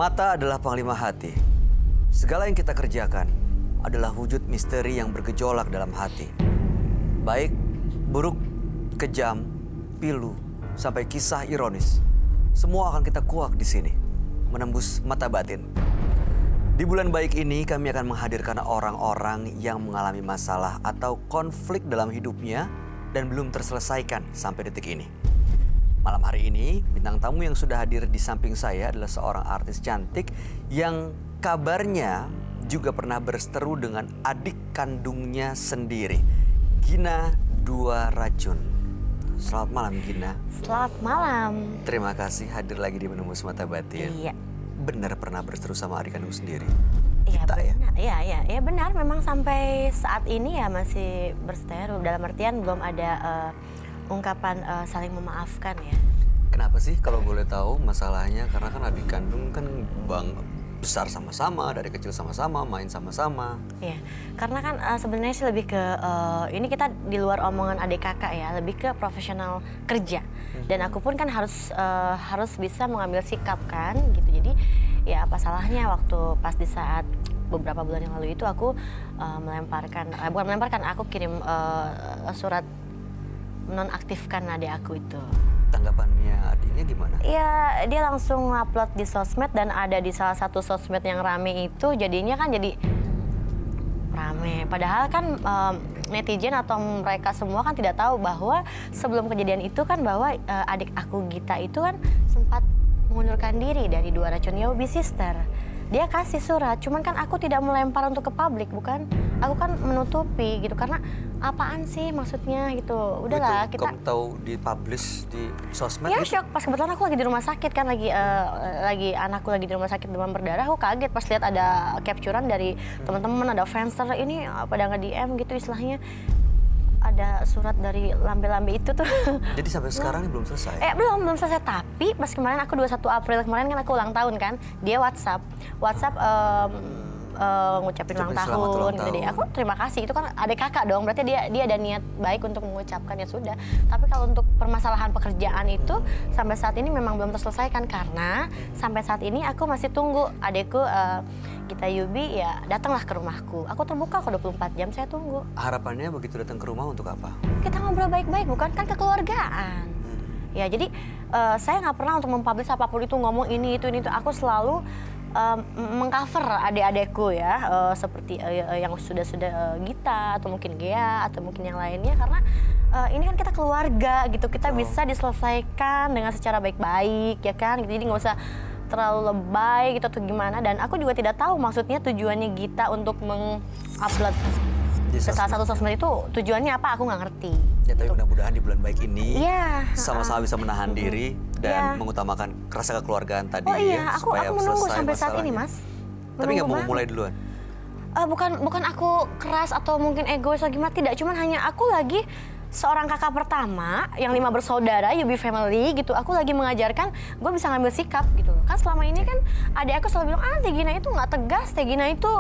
Mata adalah panglima hati. Segala yang kita kerjakan adalah wujud misteri yang bergejolak dalam hati. Baik, buruk, kejam, pilu, sampai kisah ironis. Semua akan kita kuak di sini, menembus mata batin. Di bulan baik ini kami akan menghadirkan orang-orang yang mengalami masalah atau konflik dalam hidupnya dan belum terselesaikan sampai detik ini. Malam hari ini, bintang tamu yang sudah hadir di samping saya adalah seorang artis cantik yang kabarnya juga pernah berseteru dengan adik kandungnya sendiri, Gina Dua Racun. Selamat malam, Gina. Selamat malam. Terima kasih hadir lagi di Menembus Mata Batin. Iya. Benar pernah berseteru sama adik kandung sendiri? Iya Kita, benar. Iya benar. Memang sampai saat ini ya masih berseteru. Dalam artian belum ada ungkapan saling memaafkan ya. Kenapa sih kalau boleh tahu masalahnya? Karena kan adik kandung kan besar sama-sama, dari kecil sama-sama, main sama-sama. Iya, karena kan sebenarnya sih lebih ke ini kita di luar omongan adik kakak ya, lebih ke profesional kerja. Dan aku pun kan harus bisa mengambil sikap kan, gitu. Jadi ya apa salahnya waktu pas di saat beberapa bulan yang lalu itu aku aku kirim surat menonaktifkan adik aku itu. Tanggapannya adiknya gimana? Iya, dia langsung upload di sosmed dan ada di salah satu sosmed yang rame itu, jadinya kan jadi rame. Padahal kan netizen atau mereka semua kan tidak tahu bahwa sebelum kejadian itu kan bahwa adik aku Gita itu kan sempat mengundurkan diri dari Dua Racun Yobi Sister. Dia kasih surat, cuman kan aku tidak melempar untuk ke publik, bukan? Aku kan menutupi gitu, karena apaan sih maksudnya gitu. Udahlah itu, kita... Kamu tahu dipublish di sosmed Ya gitu? shock, pas kebetulan aku lagi di rumah sakit kan, lagi anakku lagi di rumah sakit demam berdarah. Aku kaget pas lihat ada capturean dari teman-teman, ada fanster ini pada nge-DM gitu istilahnya. Ada surat dari lambe-lambe itu tuh. Jadi sampai sekarang ini belum selesai? Belum selesai, tapi pas kemarin aku 21 April kemarin kan aku ulang tahun kan, dia WhatsApp ngucapin ulang tahun gitu deh. Aku terima kasih, itu kan adik kakak dong, berarti dia ada niat baik untuk mengucapkan, ya sudah. Tapi kalau untuk permasalahan pekerjaan itu sampai saat ini memang belum terselesaikan, karena sampai saat ini aku masih tunggu adikku Gita Yubi ya datanglah ke rumahku. Aku terbuka kok 24 jam, saya tunggu. Harapannya begitu datang ke rumah untuk apa? Kita ngobrol baik-baik, bukan kan kekeluargaan. Ya jadi saya nggak pernah untuk mempublish apapun itu, ngomong ini itu. Aku selalu mengcover adik-adikku ya, seperti yang sudah Gita atau mungkin Gea atau mungkin yang lainnya, karena ini kan kita keluarga gitu, kita bisa diselesaikan dengan secara baik-baik ya kan, gitu. Jadi nggak usah terlalu lebay gitu atau gimana. Dan aku juga tidak tahu maksudnya tujuannya Gita untuk mengupload ke salah satu sosmed itu tujuannya apa, aku nggak ngerti. Ya tapi gitu. mudah-mudahan di bulan baik ini Iya, sama-sama bisa menahan diri dan mengutamakan rasa kekeluargaan tadi. Oh iya, aku menunggu sampai saat ini, Mas. Tapi nggak mau mulai duluan? Bukan aku keras atau mungkin egois atau gimana, tidak. Cuman hanya aku lagi seorang kakak pertama yang 5 bersaudara, Yubi family gitu. Aku lagi mengajarkan gue bisa ngambil sikap gitu. Kan selama ini kan adik aku selalu bilang, Teh Gina itu nggak tegas, Teh Gina itu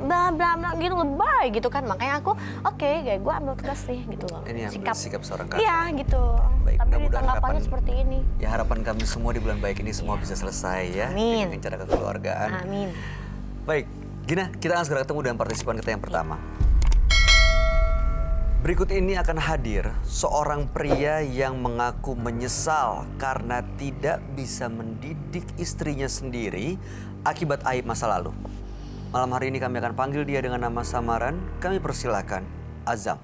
bla bla bla gitu, lebay gitu kan. Makanya aku kayak gue ambil tegas sih gitu loh. Ini ambil sikap seorang kakak. Iya gitu. Baik, tapi mudah-mudahan tanggapannya seperti ini. Ya harapan kami semua di bulan baik ini semua bisa selesai ya. Amin. Dengan cara kekeluargaan. Amin. Baik, Gina, kita akan segera ketemu dengan partisipan kita yang pertama. Berikut ini akan hadir seorang pria yang mengaku menyesal karena tidak bisa mendidik istrinya sendiri akibat aib masa lalu. Malam hari ini kami akan panggil dia dengan nama samaran. Kami persilakan Azam.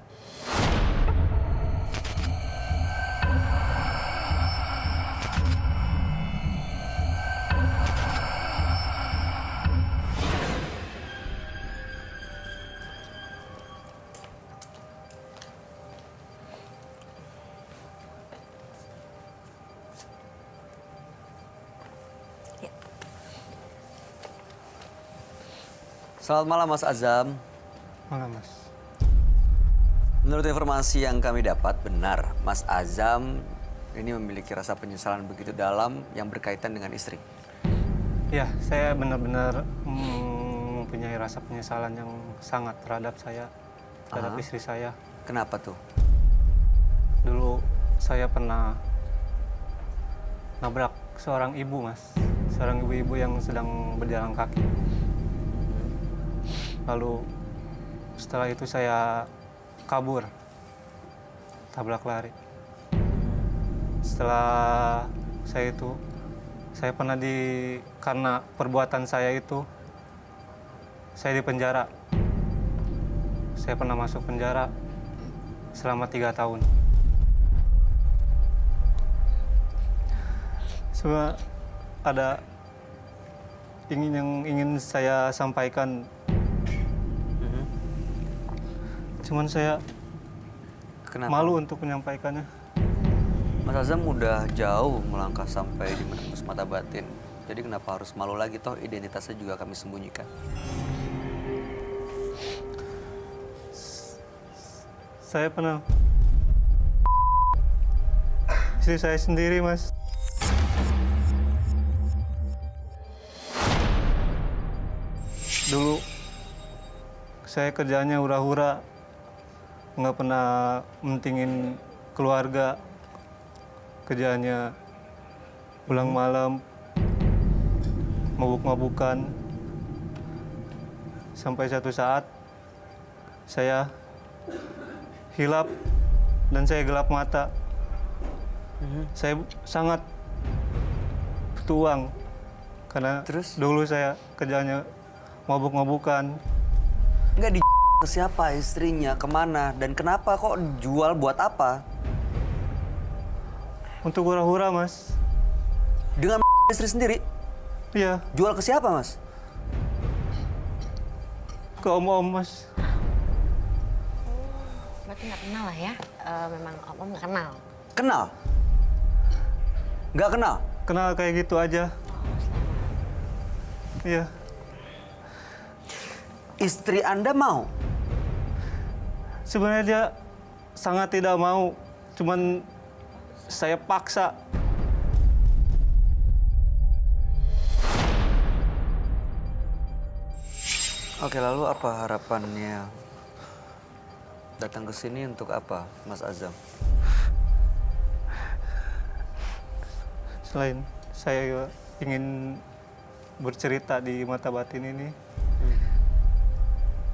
Selamat malam Mas Azam. Malam Mas. Menurut informasi yang kami dapat, benar Mas Azam ini memiliki rasa penyesalan begitu dalam yang berkaitan dengan istri. Ya, saya benar-benar mempunyai rasa penyesalan yang sangat terhadap istri saya. Kenapa tuh? Dulu saya pernah nabrak seorang ibu, Mas. seorang ibu-ibu yang sedang berjalan kaki. Lalu setelah itu saya kabur, tabrak lari. Setelah saya pernah karena perbuatan saya itu, saya dipenjara. Saya pernah masuk penjara selama 3 tahun. Cuma ada yang ingin saya sampaikan. Cuman saya Kenapa? malu untuk menyampaikannya. Mas Azam udah jauh melangkah sampai di menembus mata batin. Jadi kenapa harus malu lagi, toh identitasnya juga kami sembunyikan. Saya pernah istri saya sendiri, Mas. Dulu saya kerjanya hura-hura, nggak pernah mentingin keluarga. Kerjanya pulang malam, mabuk-mabukan. Sampai satu saat saya hilap dan saya gelap mata. Saya sangat bertuang karena Terus? dulu saya kerjanya mabuk-mabukan. Nggak di ke siapa istrinya, kemana, dan kenapa kok jual buat apa? Untuk hura-hura, Mas. Dengan istri sendiri? Iya, Jual ke siapa, Mas? ke om-om, Mas. Berarti nggak kenal lah ya? Memang om nggak kenal. Kenal? Nggak kenal? Kenal kayak gitu aja. Iya, Istri Anda mau? sebenarnya dia sangat tidak mau, cuman saya paksa. Oke, lalu apa harapannya? Datang ke sini untuk apa, Mas Azam? Selain saya ingin bercerita di mata batin ini,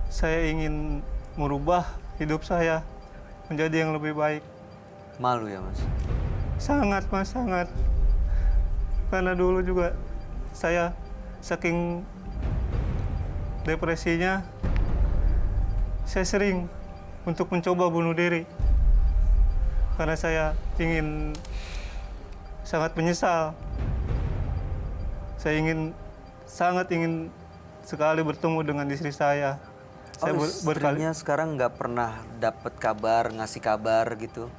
saya ingin merubah hidup saya menjadi yang lebih baik. Malu ya, Mas? Sangat, Mas, sangat. Karena dulu juga saya saking depresinya, saya sering untuk mencoba bunuh diri. Karena saya sangat menyesal. Saya sangat ingin sekali bertemu dengan istri saya. Saya istrinya sekarang nggak pernah dapat kabar, ngasih kabar gitu?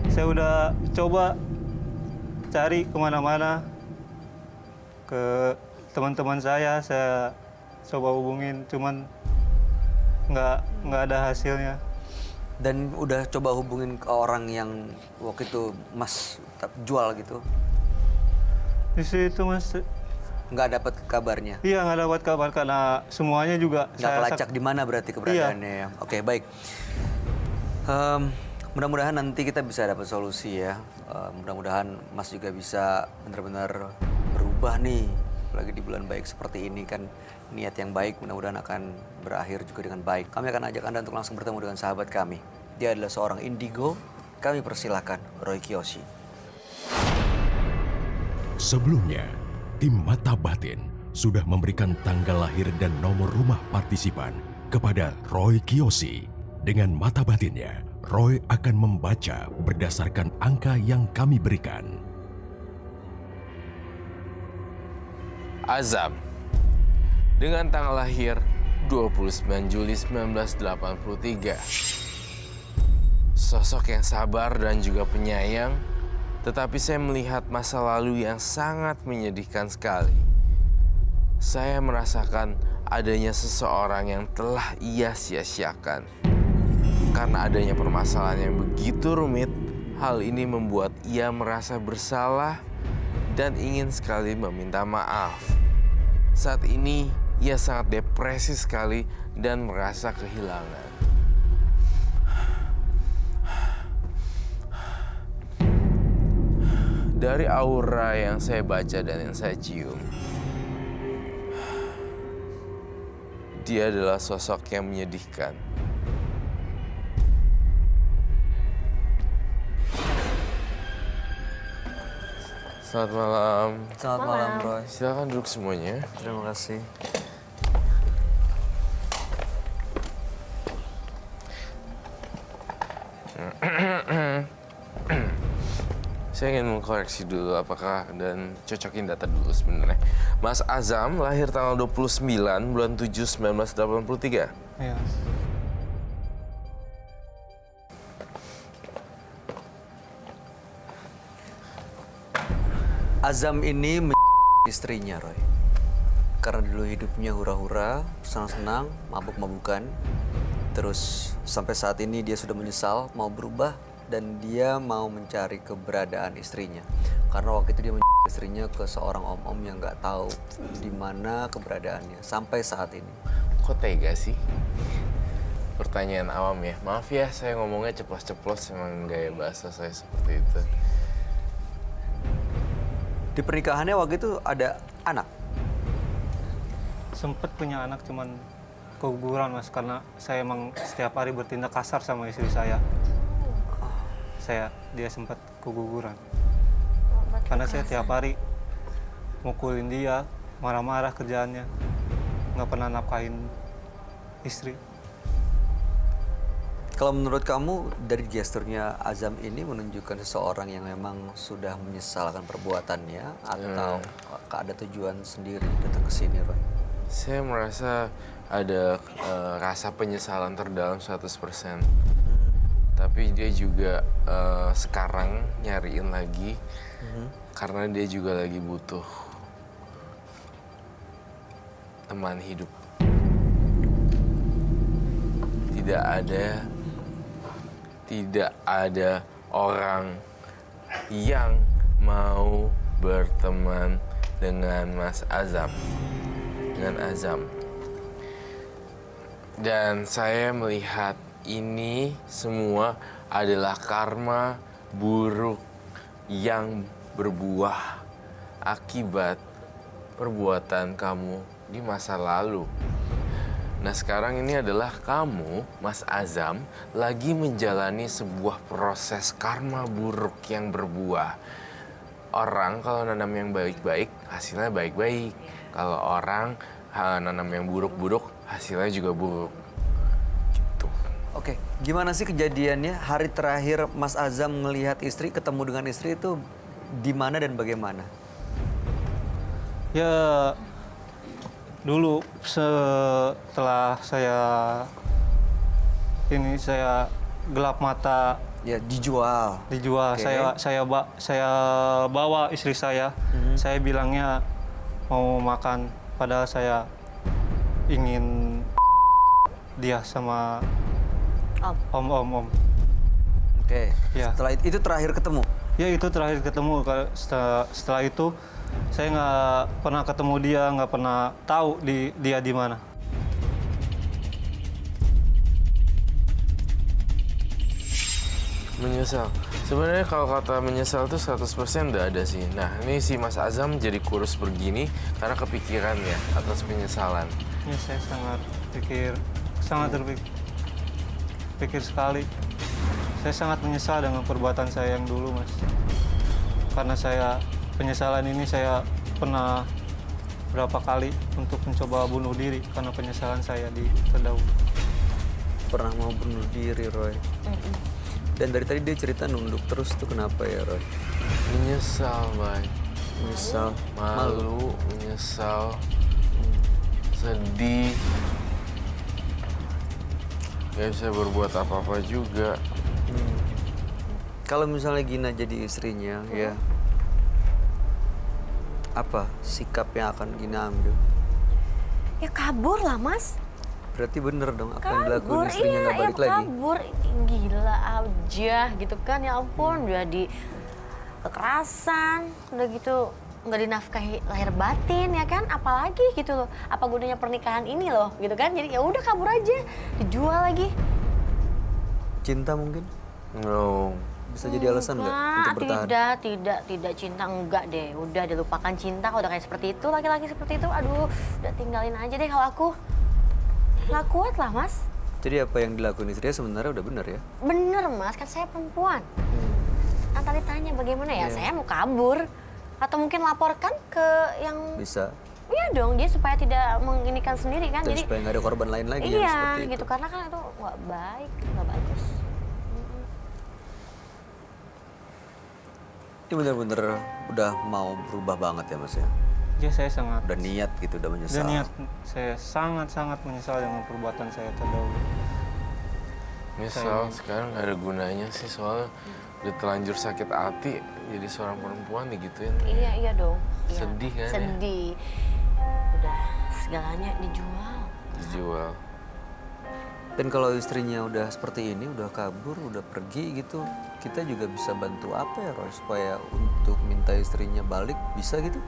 Saya udah coba cari kemana-mana, ke teman-teman saya coba hubungin, cuman nggak ada hasilnya. Dan udah coba hubungin ke orang yang waktu itu Mas jual gitu? Di situ, Mas, Nggak dapat kabarnya? iya, nggak dapat kabar karena semuanya juga Nggak pelacak di mana berarti keberadaannya ya? Oke, baik. Mudah-mudahan nanti kita bisa dapat solusi ya. Mudah-mudahan Mas juga bisa benar-benar berubah nih. Apalagi di bulan baik seperti ini kan, niat yang baik mudah-mudahan akan berakhir juga dengan baik. Kami akan ajak Anda untuk langsung bertemu dengan sahabat kami. Dia adalah seorang indigo. Kami persilahkan Roy Kiyoshi. Sebelumnya, tim Mata Batin sudah memberikan tanggal lahir dan nomor rumah partisipan kepada Roy Kiyoshi. Dengan mata batinnya, Roy akan membaca berdasarkan angka yang kami berikan. Azam, dengan tanggal lahir 29 Juli 1983. Sosok yang sabar dan juga penyayang, tetapi saya melihat masa lalu yang sangat menyedihkan sekali. Saya merasakan adanya seseorang yang telah ia sia-siakan. Karena adanya permasalahan yang begitu rumit, hal ini membuat ia merasa bersalah dan ingin sekali meminta maaf. Saat ini, ia sangat depresi sekali dan merasa kehilangan. dari aura yang saya baca dan yang saya cium, dia adalah sosok yang menyedihkan. Selamat malam. Selamat malam, Roy. Silakan duduk semuanya. Terima kasih. Saya ingin mengkoreksi dulu apakah dan cocokin data dulu sebenarnya. Mas Azam lahir tanggal 29 bulan 7 1983. Ya. Azam ini istrinya, Roy. Karena dulu hidupnya hura-hura, senang-senang, mabuk-mabukan. Terus sampai saat ini dia sudah menyesal, mau berubah, dan dia mau mencari keberadaan istrinya. Karena waktu itu dia istrinya ke seorang om-om yang nggak tahu di mana keberadaannya sampai saat ini. Kok tega sih? Pertanyaan awam ya. Maaf ya, saya ngomongnya ceplos-ceplos, emang gaya bahasa saya seperti itu. Di pernikahannya waktu itu ada anak. Sempet punya anak cuman keguguran Mas, karena saya emang setiap hari bertindak kasar sama istri saya. Dia sempat keguguran. Karena saya tiap hari mukulin dia, marah-marah kerjaannya. Nggak pernah nafkahin istri. Kalau menurut kamu dari gesturnya Azam ini menunjukkan seseorang yang memang sudah menyesal akan perbuatannya atau ada tujuan sendiri datang ke sini, Roy? Saya merasa ada rasa penyesalan terdalam 100%. Tapi dia juga sekarang nyariin lagi karena dia juga lagi butuh teman hidup. Tidak ada orang yang mau berteman dengan Mas Azam. Dengan Azam. Dan saya melihat ini semua adalah karma buruk yang berbuah akibat perbuatan kamu di masa lalu. Nah sekarang ini adalah kamu, Mas Azam, lagi menjalani sebuah proses karma buruk yang berbuah. Orang kalau nanam yang baik-baik, hasilnya baik-baik. Kalau orang nanam yang buruk-buruk, hasilnya juga buruk. Gitu. Oke, gimana sih kejadiannya hari terakhir Mas Azam melihat istri, ketemu dengan istri itu di mana dan bagaimana? Ya, dulu setelah saya gelap mata, Ya dijual. Oke. saya bawa istri saya. Saya bilangnya mau makan, padahal saya ingin dia sama om. Oke. Ya. Setelah itu terakhir ketemu. Ya itu terakhir ketemu. Setelah itu saya nggak pernah ketemu dia, nggak pernah tahu dia di mana. Menyesal. Sebenarnya kalau kata menyesal itu 100% udah ada sih. Nah ini si Mas Azam jadi kurus begini karena kepikiran ya atas penyesalan. Ya saya sangat terpikir sekali. Saya sangat menyesal dengan perbuatan saya yang dulu, Mas. Karena penyesalan ini saya pernah berapa kali untuk mencoba bunuh diri karena penyesalan saya di terdahulu. Pernah mau bunuh diri, Roy. Dan dari tadi dia cerita nunduk terus tuh kenapa ya, Roy? Menyesal, Bay. Menyesal. Malu, menyesal, sedih. Gak bisa berbuat apa-apa juga. Kalau misalnya Gina jadi istrinya, ya apa sikap yang akan Gina ambil? Ya kabur lah, Mas. Berarti bener dong apa yang dilakuin istrinya iya, nggak balik lagi? kabur. Gila aja gitu kan, ya ampun. Udah di kekerasan, udah gitu nggak dinafkahi lahir batin ya kan, apalagi gitu loh. Apa gunanya pernikahan ini loh gitu kan. Jadi ya udah kabur aja, dijual lagi. Cinta mungkin? No. bisa jadi alasan nggak untuk bertahan? Tidak cinta enggak deh. Udah dilupakan cinta kalau udah kayak seperti itu, laki-laki seperti itu. Aduh, udah tinggalin aja deh kalau aku. Nggak kuat lah, Mas. Jadi apa yang dilakuin istrinya sebenarnya udah benar ya? Bener, Mas. Kan saya perempuan. Kan tadi tanya bagaimana ya? Iya. Saya mau kabur. Atau mungkin laporkan ke yang... Bisa. Iya dong, dia supaya tidak menginikan sendiri kan. Dan Jadi supaya nggak ada korban lain lagi yang iya seperti itu. gitu. Karena kan itu nggak baik, nggak bagus. Ini bener-bener udah mau berubah banget ya Mas ya? Ya saya sangat Udah niat gitu, udah menyesal. dan niat saya sangat menyesal dengan perbuatan saya terdahulu. Misal sekarang nggak ada gunanya sih soalnya udah terlanjur sakit hati jadi seorang perempuan digituin. Iya dong. Iya. Sedih kan ya? Sedih. Udah segalanya dijual. Dijual. Dan kalau istrinya udah seperti ini, udah kabur, udah pergi gitu, kita juga bisa bantu apa ya Roy? Supaya untuk minta istrinya balik, bisa gitu?